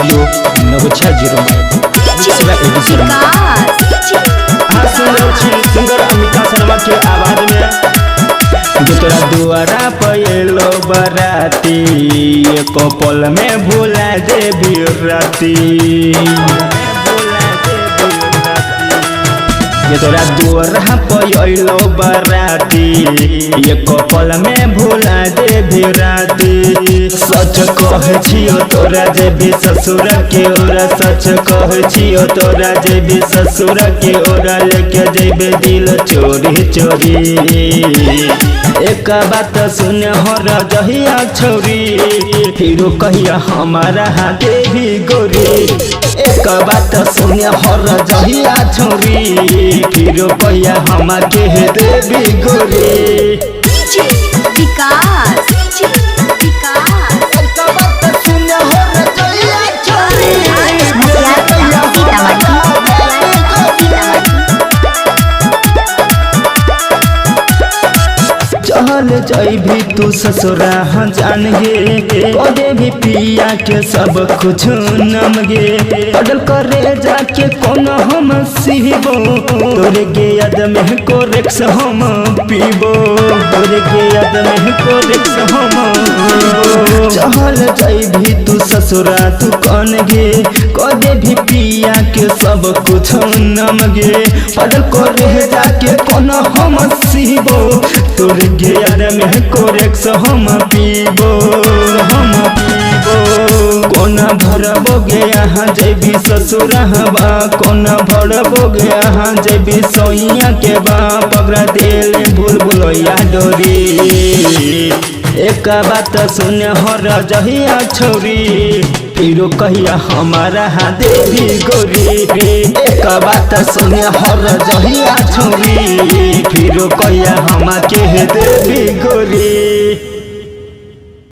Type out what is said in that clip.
Studio नवछा 0 singer Amita Sharma के आवाज में तोरा दुआरा पलो बराती एक पल में भूला देवी राती तोरा दुआरा पलो बराती एक पल में भूला देवी राती सच कहे छियो तोरा जेबी ससुर के ओरा सच कहे छियो तोरा जेबी ससुर के ओरा लेके जेबे दिल चोरी चोरी एक बात सुन हो रजहिया छोरी फिर कहिया हमारा देवी गोरी एक बात सुन हो रजहिया छोरी फिर कहिया हम के देवी गोरी चल जैभी तू ससुरा जान गे कदे भी पिया के सब कुछ नम गे अडल करे जाके कौन हम सीबो तोरे के याद में कोरेक्स हम पीबो तोरे के याद में कोरेक्स हम पीबो चल जैभी तू ससुरा तू कौन गे कदे भी पिया के सब कुछ नम गे अडल करे जाके कौन हम सीबो तोरे के याद में कोरेक्स हम पीबो कोना भरबोगे यहाँ जेबी ससुरा बा कोना भरबोगे यहाँ जेबी सोइया के बा पगड़ा दिल भूल भुलैया डोरी एक बात सुन हो रजहिया छोरी फिर कहिया हमारा देवी गोरी एक बात सुन हो रजहिया छोरी फिर कहिया हम के देवी गोरी।